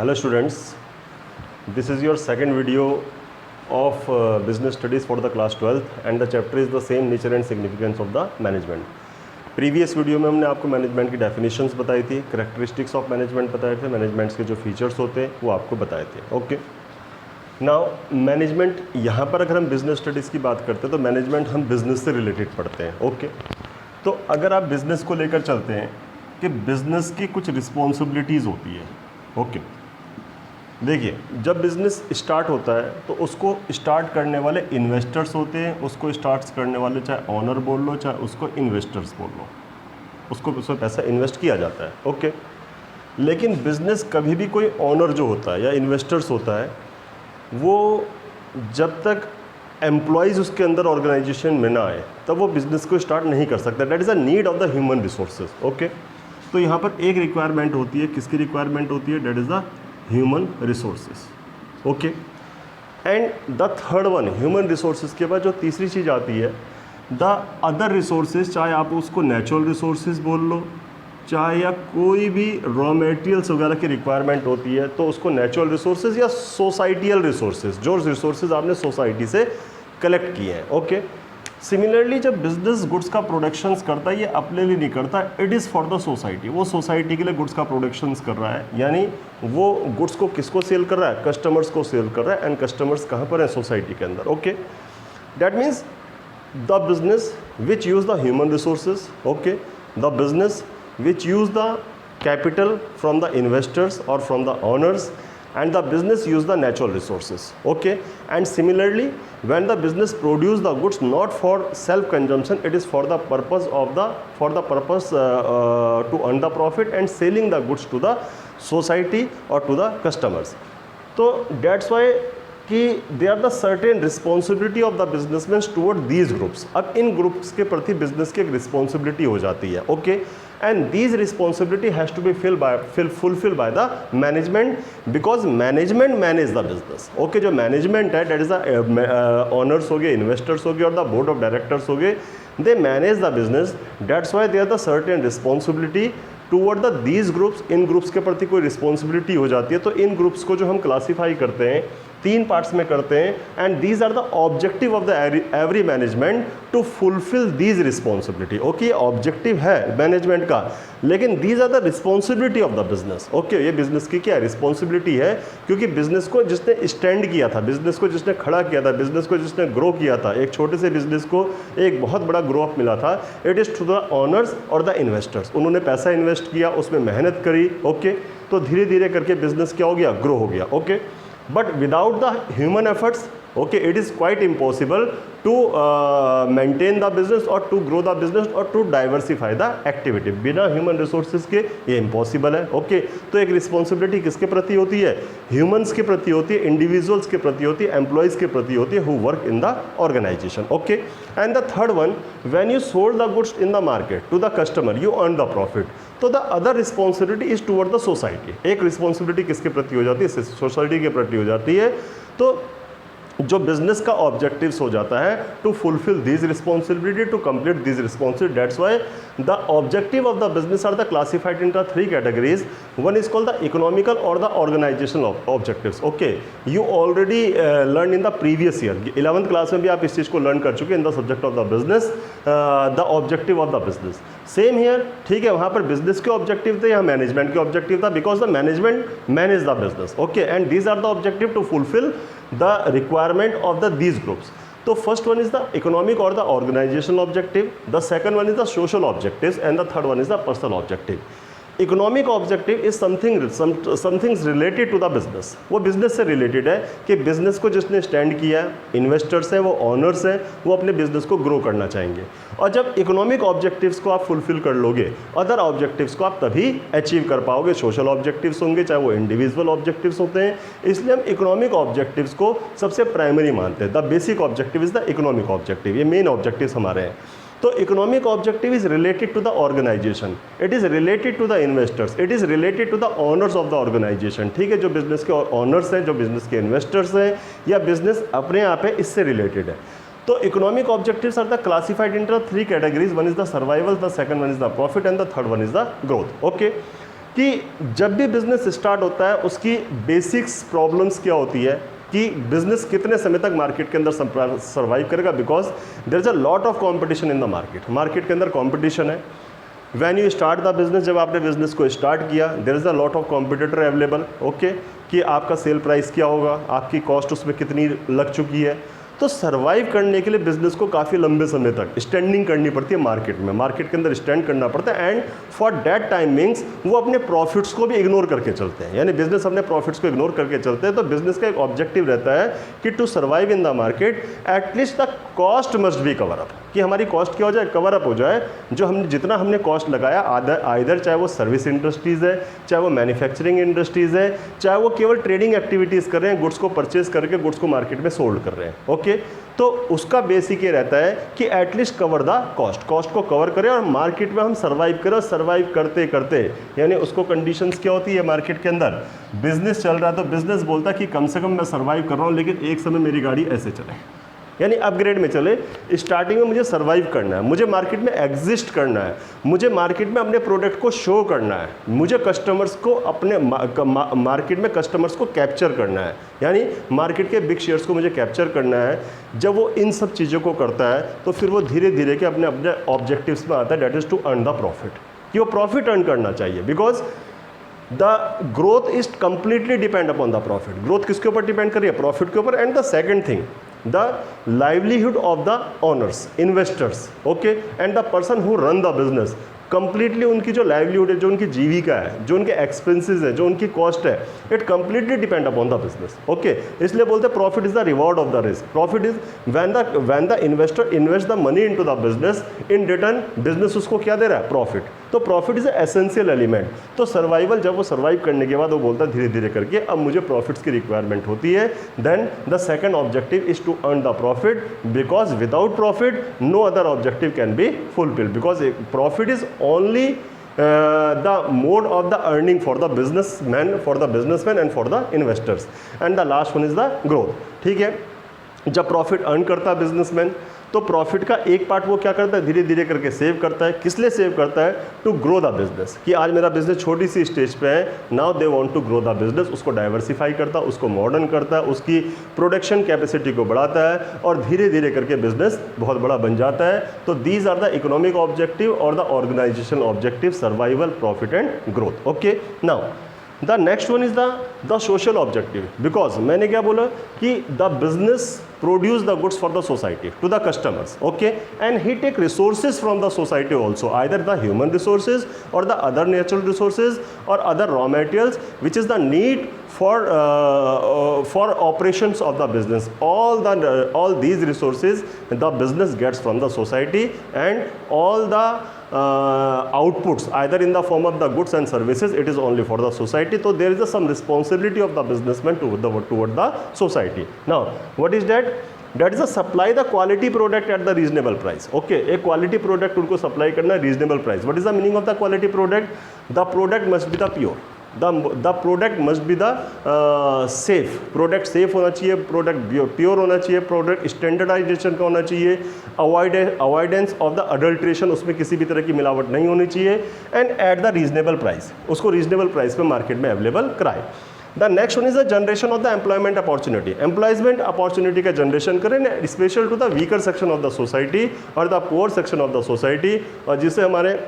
Hello students, this is your second video of business studies for the class 12th and the chapter is the same nature and significance of the management. Previous video में हमने आपको management की definitions बताई थी, characteristics of management बताए थे, managements के जो फीचर्स होते हैं वो आपको बताए थे. ओके, नाउ मैनेजमेंट यहाँ पर अगर हम बिजनेस स्टडीज़ की बात करते हैं तो मैनेजमेंट हम बिज़नेस से रिलेटेड पढ़ते हैं. ओके, तो अगर आप बिज़नेस को लेकर चलते हैं कि बिज़नेस की कुछ रिस्पॉन्सिबिलिटीज़ होती है. ओके, देखिए जब बिज़नेस स्टार्ट होता है तो उसको स्टार्ट करने वाले इन्वेस्टर्स होते हैं, उसको स्टार्ट करने वाले चाहे ऑनर बोल लो चाहे उसको इन्वेस्टर्स बोल लो, उसको उसमें पैसा इन्वेस्ट किया जाता है. ओके, लेकिन बिज़नेस कभी भी कोई ऑनर जो होता है या इन्वेस्टर्स होता है वो जब तक एम्प्लॉयज़ उसके अंदर ऑर्गेनाइजेशन में ना आए तब वो बिज़नेस को स्टार्ट नहीं कर सकता. That is a need of the human resources. Okay, तो यहाँ पर एक रिक्वायरमेंट होती है, किसकी रिक्वायरमेंट होती है? That is the human resources. Okay, and the third one, human resources के बाद जो तीसरी चीज़ आती है द अदर रिसोर्सेज, चाहे आप उसको नेचुरल रिसोर्सेज बोल लो चाहे या कोई भी रॉ मटेरियल्स वगैरह की रिक्वायरमेंट होती है तो उसको नेचुरल रिसोर्सेज या सोसाइटियल रिसोर्सेज, जो रिसोर्सेज आपने सोसाइटी से कलेक्ट किए हैं. ओके, सिमिलरली जब बिजनेस गुड्स का प्रोडक्शंस करता है ये अपने लिए नहीं करता, it is for the society. वो सोसाइटी के लिए गुड्स का प्रोडक्शंस कर रहा है, यानी वो गुड्स को किसको सेल कर रहा है? कस्टमर्स को सेल कर रहा है. एंड कस्टमर्स कहाँ पर है? सोसाइटी के अंदर. Okay, that means the business which use the human resources. Okay, the business which use the capital from the investors or from the owners, and the business use the natural resources. Okay, and similarly when the business produce the goods not for self consumption, it is for the purpose to earn the profit and selling the goods to the society or to the customers. So that's why कि they are the certain responsibility of the businessman toward these groups. अब इन groups के प्रति business की एक responsibility हो जाती है. Okay, and these responsibility has to be fulfil by the management because management manage the business. Okay, जो मैनेजमेंट है डेट इज़ द ऑनर्स हो गए, इन्वेस्टर्स हो गए और द बोर्ड ऑफ डायरेक्टर्स हो गए, they manage the business. That's why they are the certain responsibility toward the these groups. इन ग्रुप्स के प्रति कोई रिस्पॉन्सिबिलिटी हो जाती है. तो इन ग्रुप्स को जो हम क्लासीफाई करते हैं तीन पार्ट्स में करते हैं, and these are the objective of the every management to fulfil these responsibility. Okay, objective है मैनेजमेंट का, लेकिन these are the responsibility of the business. Okay, ये बिजनेस की क्या रिस्पॉन्सिबिलिटी है? क्योंकि बिजनेस को जिसने स्टैंड किया था, बिजनेस को जिसने खड़ा किया था, बिजनेस को जिसने ग्रो किया था, एक छोटे से बिजनेस को एक बहुत बड़ा ग्रो अप मिला था, it is to the owners और द इन्वेस्टर्स. उन्होंने पैसा इन्वेस्ट किया, उसमें मेहनत करी. ओके, तो धीरे धीरे करके बिजनेस क्या हो गया? ग्रो हो गया. Okay, but without the human efforts, okay, it is quite impossible to maintain the business or to grow the business or to diversify the activity. बिना ह्यूमन रिसोर्सेज के ये इम्पॉसिबल है. ओके, तो एक रिस्पॉन्सिबिलिटी किसके प्रति होती है? ह्यूमंस के प्रति होती है, इंडिविजुअल्स के प्रति होती है, एम्प्लॉयज़ के प्रति होती है who work in the organisation. Okay, and the third one, when you sold the goods in the market to the customer you earn the profit. तो the other responsibility is toward the society. एक responsibility किसके प्रति हो जाती है? Society के प्रति हो जाती है. तो जो बिजनेस का ऑब्जेक्टिव्स हो जाता है to fulfil this responsibility, to complete this responsibility. That's why the objective of the business are the classified in the three categories. One is called the economical और the organisational objectives. Okay, you already learn in the previous year, 11th class में भी आप इस चीज़ को learn कर चुके हैं in the subject of the business, the objective of the business. Same here, ठीक है, वहाँ पर बिजनेस के ऑब्जेक्टिव थे, यहाँ मैनेजमेंट के ऑब्जेक्टिव था, because the management manage the business. Okay, and these are the objective to fulfil the requirement of these groups. So first one is the economic or the organizational objective, the second one is the social objectives, and the third one is the personal objective. Economic objective is somethings related to the business. वो business से related है कि business को जिसने stand किया, investors हैं, वो honours हैं, वो अपने बिजनेस को ग्रो करना चाहेंगे. और जब इकोनॉमिक ऑब्जेक्टिव्स को आप फुलफिल कर लोगे, अदर ऑब्जेक्टिव्स को आप तभी अचीव कर पाओगे. सोशल ऑब्जेक्टिव्स होंगे, चाहे वो इंडिविजुअल ऑब्जेक्टिव्स होते हैं. इसलिए हम इकोनॉमिक ऑब्जेक्टिव्स को सबसे प्राइमरी मानते हैं. The basic objective is the economic objective. ये मेन ऑब्जेक्टिव्स हमारे हैं. तो economic objective is related to the organisation, it is related to the investors, it is related to the owners of the organisation. ठीक है, जो business के honours हैं, जो बिजनेस के इन्वेस्टर्स हैं, या बिजनेस अपने आप है, इससे रिलेटेड है. तो economic objectives are the classified into three categories. One is the survival, the second one is the profit, and the third one is the growth. Okay, कि जब भी बिजनेस स्टार्ट होता है उसकी बेसिक्स प्रॉब्लम्स क्या होती है कि बिजनेस कितने समय तक मार्केट के अंदर सर्वाइव करेगा, because there is a lot of competition in the market. Market के अंदर कंपटीशन है। When you start the business, जब आपने बिजनेस को स्टार्ट किया, there is a lot of competitor available, okay, कि आपका सेल प्राइस क्या होगा, आपकी कॉस्ट उसमें कितनी लग चुकी है। तो सर्वाइव करने के लिए बिजनेस को काफ़ी लंबे समय तक स्टैंडिंग करनी पड़ती है मार्केट में, मार्केट के अंदर स्टैंड करना पड़ता है। एंड फॉर दैट टाइमिंग्स वो अपने प्रॉफिट्स को भी इग्नोर करके चलते हैं, यानी बिजनेस अपने प्रॉफिट्स को इग्नोर करके चलते हैं। तो बिजनेस का एक ऑब्जेक्टिव रहता है कि to survive in the market at least the cost must be cover up, कि हमारी कॉस्ट क्या हो जाए, कवर अप हो जाए। जो हमने जितना हमने कॉस्ट लगाया, आइदर चाहे वो सर्विस इंडस्ट्रीज़ है, चाहे वो मैन्युफैक्चरिंग इंडस्ट्रीज़ है, चाहे वो केवल ट्रेडिंग एक्टिविटीज़ कर रहे हैं, गुड्स को परचेज करके गुड्स को मार्केट में सोल्ड कर रहे हैं, ओके। तो उसका बेसिक ये रहता है कि at least cover the cost, cost को कवर करें और मार्केट में हम सर्वाइव करें। और सर्वाइव करते करते यानी उसको कंडीशंस क्या होती है मार्केट के अंदर, बिजनेस चल रहा है तो बिजनेस बोलता है कि कम से कम मैं सर्वाइव कर रहा हूँ, लेकिन एक समय मेरी गाड़ी ऐसे चले, यानी अपग्रेड में चले। स्टार्टिंग में मुझे सर्वाइव करना है, मुझे मार्केट में एग्जिस्ट करना है, मुझे मार्केट में अपने प्रोडक्ट को शो करना है, मुझे कस्टमर्स को अपने मार्केट में कस्टमर्स को कैप्चर करना है, यानी मार्केट के बिग शेयर्स को मुझे कैप्चर करना है। जब वो इन सब चीज़ों को करता है तो फिर वो धीरे धीरे के अपने अपने ऑब्जेक्टिव्स में आता है, that is to earn the profit, कि वो प्रॉफिट अर्न करना चाहिए। Because the growth is completely depend upon the profit. Growth किसके ऊपर डिपेंड करिए, प्रॉफिट के ऊपर। And the second thing, the livelihood of the owners, investors, okay, and the person who run the business, completely उनकी जो livelihood है, जो उनकी जीविका है, जो उनके एक्सपेंसेस है, जो उनकी कॉस्ट है, it completely depend upon the business, okay. इसलिए बोलते हैं profit is the reward of the risk. Profit is when the investor invest the money into the business, in return business उसको क्या दे रहा है, प्रॉफिट। तो प्रॉफिट इज एसेंशियल एलिमेंट। तो survival, जब वो सर्वाइव करने के बाद वो बोलता है धीरे धीरे करके अब मुझे प्रॉफिट्स की रिक्वायरमेंट होती है, then the second objective is to earn the profit, because without profit no other objective can be fulfil, because profit is only the mode of the earning for the businessman and for the investors, and the last one is the growth, ठीक है। जब profit earn करता है businessman, तो profit का एक part वो क्या करता है, धीरे धीरे करके सेव करता है। किस लिए सेव करता है, टू ग्रो द बिजनेस, कि आज मेरा बिजनेस छोटी सी स्टेज पे है, now they want to grow the business. उसको डाइवर्सिफाई करता है, उसको मॉडर्न करता है, उसकी प्रोडक्शन कैपेसिटी को बढ़ाता है और धीरे धीरे करके बिजनेस बहुत बड़ा बन जाता है। तो these are the economic objective और the organisation objective, survival, profit and growth, okay. Now the next one is the social objective, because मैंने क्या बोला कि the business produce the goods for the society to the customers, okay, and he take resources from the society also, either the human resources or the other natural resources or other raw materials which is the need for operations of the business. All these resources the business gets from the society, and all the outputs either in the form of the goods and services, it is only for the society. So there is some responsibility of the businessman toward the society. Now what is that? That is a supply the quality product at the reasonable price, okay। एक quality product उनको supply करना है reasonable price. What is the meaning of the quality product, the product must be the pure, the product must be the safe, product safe होना चाहिए, product pure होना चाहिए, product standardisation का होना चाहिए, अवॉइडेंस ऑफ द अडल्ट्रेशन, उसमें किसी भी तरह की मिलावट नहीं होनी चाहिए, and at the reasonable price, उसको रीजनेबल प्राइस पे मार्केट में अवेलेबल कराए। The next one is the generation of the employment opportunity, employment opportunity का जनरेशन करें, special to the weaker section of the society और the poor section of the society, और जिसे हमारे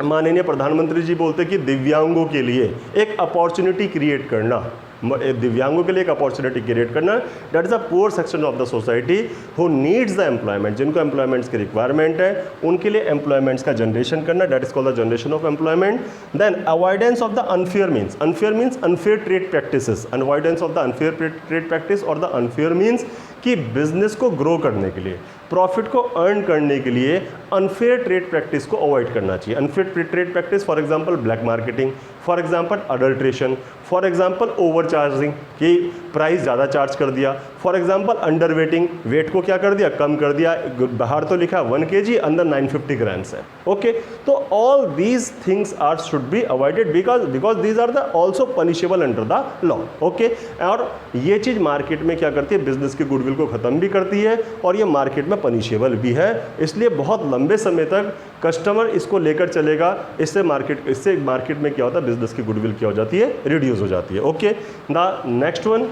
माननीय प्रधानमंत्री जी बोलते हैं कि दिव्यांगों के लिए एक अपॉर्चुनिटी क्रिएट करना, दिव्यांगों के लिए एक अपॉर्चुनिटी क्रिएट करना। That is a poor section of the society who needs the employment, जिनको एम्प्लॉयमेंट्स की रिक्वायरमेंट है उनके लिए एम्प्लॉयमेंट्स का जनरेशन करना, that is called the generation of employment. Then avoidance of the unfair means, unfair means unfair trade practices, avoidance of the unfair trade practice, और the unfair means कि business को grow करने के लिए, profit को earn करने के लिए अनफेयर ट्रेड प्रैक्टिस को अवॉइड करना चाहिए। Unfair trade practice, for example black marketing, for example adulteration, for example over charging, कि प्राइस ज़्यादा चार्ज कर दिया, for example under weighting, weight को क्या कर दिया, कम कर दिया, बाहर तो लिखा 1 kg, अंदर 950 ग्राम्स है, ओके। तो all these things are should be avoided because these are the also punishable under the law, okay. और ये चीज़ मार्केट में क्या करती है, बिजनेस की गुडविल गुडविल को ख़त्म भी करती है और ये मार्केट में पनिशेबल भी है। इसलिए बहुत लंबे समय तक कस्टमर इसको लेकर चलेगा, इससे मार्केट में क्या होता है, बिजनेस की गुडविल क्या हो जाती है, रिड्यूस हो जाती है। Okay, the next one,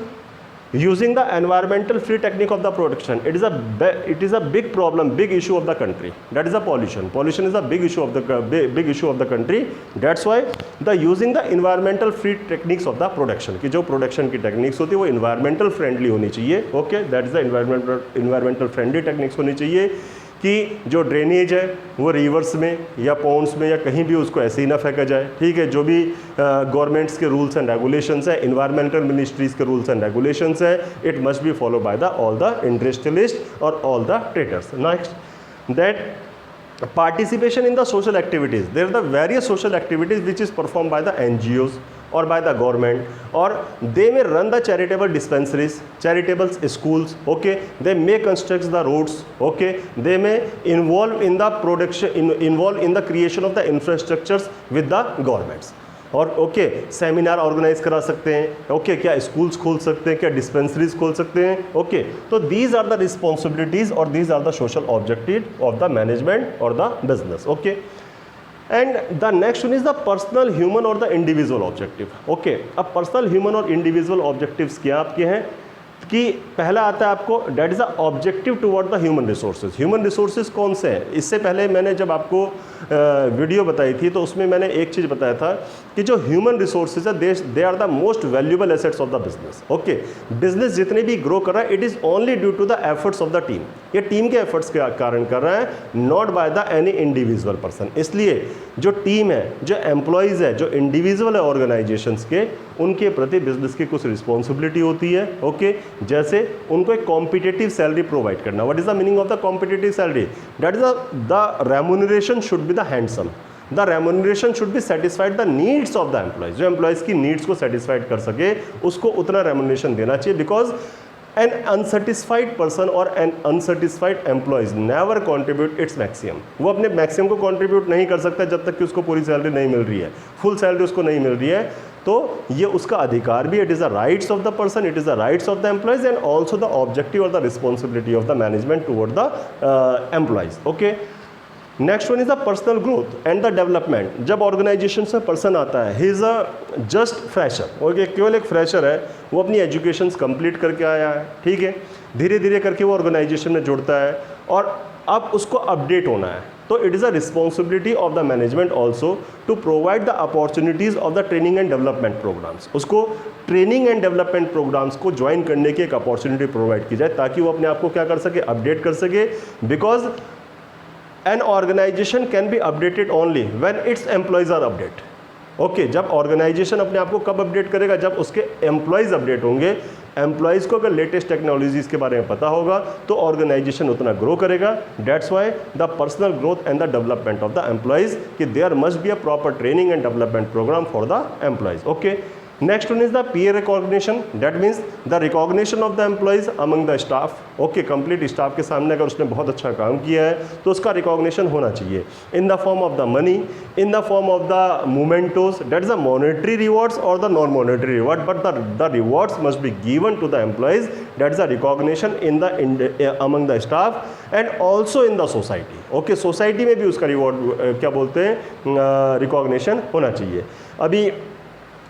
using the environmental free technique of the production, it is a big problem, big issue of the country, that is the pollution is a big issue of the country. That's why the using the environmental free techniques of the production, कि जो production की techniques होती है वो environmental friendly होनी चाहिए। Okay, that is the environmental friendly techniques होनी चाहिए कि जो ड्रेनेज है वो रिवर्स में या पॉन्ड्स में या कहीं भी उसको ऐसे ही ना फेंका जाए। ठीक है, जो भी गवर्नमेंट्स के रूल्स एंड रेगुलेशंस है, इन्वायरमेंटल मिनिस्ट्रीज के रूल्स एंड रेगुलेशंस है, it must be follow by the all the industrialist और all the traders. Next, that participation in the social activities, there are the various social activities which is performed by the NGOs or by the government, or they may run the charitable dispensaries, charitable schools. Okay, they may construct the roads. Okay, they may involve in the production, involve in the creation of the infrastructures with the governments. और okay, seminar organise करा सकते हैं। Okay, क्या schools खोल सकते हैं, क्या dispensaries खोल सकते हैं। ओके, तो दीज आर द रिस्पॉन्सिबिलिटीज और these are the social objective of the management और the business. Okay, and the next one is the personal human और द इंडिविजुअल ऑब्जेक्टिव। ओके, अब पर्सनल ह्यूमन और individual objectives क्या आपके हैं कि पहला आता है आपको, that is the objective toward the human resources. Human resources कौन से हैं? इससे पहले मैंने जब आपको वीडियो बताई थी तो उसमें मैंने एक चीज़ बताया था कि जो ह्यूमन रिसोर्सेज है they are the most valuable assets of the business. Okay, business जितने भी ग्रो कर रहा है it is only due to the efforts of the team. ये टीम के एफर्ट्स के कारण कर रहा है, not by the any individual person. इसलिए जो टीम है, जो एम्प्लॉयज़ है, जो इंडिविजुअल है ऑर्गेनाइजेशंस के, उनके प्रति बिजनेस की कुछ रिस्पॉन्सिबिलिटी होती है। ओके, जैसे उनको एक कॉम्पिटिटिव सैलरी प्रोवाइड करना। What is the meaning of the competitive salary? That is the remuneration should be the handsome, the remuneration should be satisfied the needs of the employees. जो employees की needs को satisfied कर सके उसको उतना remuneration देना चाहिए, because an unsatisfied person or an unsatisfied employees never contribute its maximum। वो अपने मैक्सिमम को कंट्रीब्यूट नहीं कर सकता जब तक कि उसको पूरी सैलरी नहीं मिल रही है, फुल सैलरी उसको नहीं मिल रही है। तो ये उसका अधिकार भी, it is the rights of the person, it is the rights of the employees and also the objective और the responsibility of the management toward the employees. Okay, next one is the personal growth and the development. जब organisation से person आता है, he is a just fresher. Okay, केवल एक fresher है, वो अपनी एजुकेशंस कंप्लीट करके आया है। ठीक है, धीरे धीरे करके वो ऑर्गेनाइजेशन में जुड़ता है और अब उसको अपडेट होना है। तो it is a responsibility of the management also to provide the opportunities of the training and development programmes. उसको ट्रेनिंग एंड डेवलपमेंट प्रोग्राम्स को ज्वाइन करने की एक अपॉर्चुनिटी प्रोवाइड की जाए ताकि वो अपने आप को क्या कर सके, अपडेट कर सके। Because an organization can be updated only when its employees are updated। Okay, जब ऑर्गेनाइजेशन अपने आप को कब अपडेट करेगा? जब उसके एम्प्लॉयज़ अपडेट होंगे। एम्प्लॉयज़ को अगर लेटेस्ट टेक्नोलॉजीज़ के बारे में पता होगा तो ऑर्गेनाइजेशन उतना ग्रो करेगा। That's why the personal growth and the development of the employees, कि there must be a proper training and development programme for the employees. Okay, next one is the peer recognition, that means the recognition of the employees among the staff। Okay, complete staff के सामने अगर उसने बहुत अच्छा काम किया है तो उसका रिकॉग्निशन होना चाहिए in the form of the money, in the form of the mementos, that is the monetary rewards और the non monetary reward, but the rewards must be given to the employees. That is the recognition in the among the staff and also in the society. Okay, society में भी उसका reward क्या बोलते हैं, recognition होना चाहिए। अभी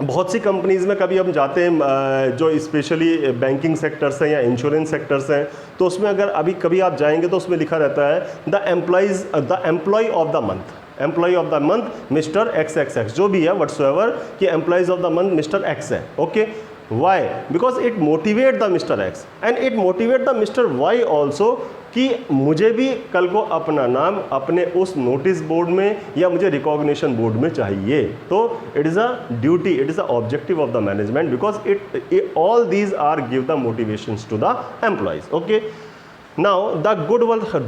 बहुत सी कंपनीज़ में कभी हम जाते हैं जो स्पेशली बैंकिंग सेक्टर्स हैं या इंश्योरेंस सेक्टर्स हैं, तो उसमें अगर अभी कभी आप जाएंगे तो उसमें लिखा रहता है the employee of the month, employee of the month mister XXX, जो भी है व्हाट्सोएवर कि employees of the month mister X है। Okay, why? Because it motivate the mister X and it motivate the mister Y also, कि मुझे भी कल को अपना नाम अपने उस नोटिस बोर्ड में या मुझे रिकॉग्निशन बोर्ड में चाहिए। तो it is a duty, it is a objective of the management, because it all these are give the motivations to the employees. Okay, now the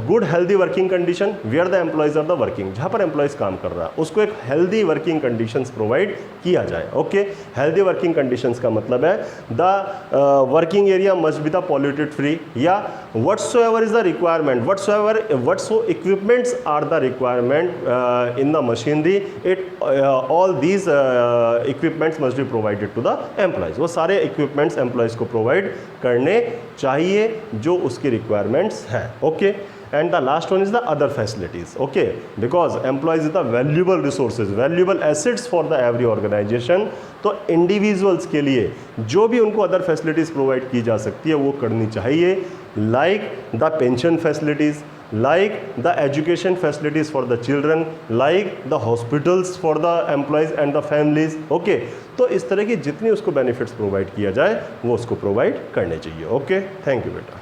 good healthy working condition where the employees are the working, जहाँ पर employees काम कर रहा है उसको एक healthy working conditions provide किया जाए। ओके, हेल्दी वर्किंग कंडीशंस का मतलब है the working area must be the polluted free, या whatsoever is the requirement, whatso equipments are the requirement in the machinery, all these equipments must be provided to the employees। वो सारे equipments employees को provide करने चाहिए जो उसकी requirements हैं। Okay, and the last one is the other facilities, okay, because employees is the valuable resources, valuable assets for the every organization। तो individuals के लिए जो भी उनको other facilities provide की जा सकती है वो करनी चाहिए, like the pension facilities, like the education facilities for the children, like the hospitals for the employees and the families। okay, तो इस तरह की जितनी उसको benefits provide किया जाए वो उसको provide करने चाहिए। okay, thank you बेटा।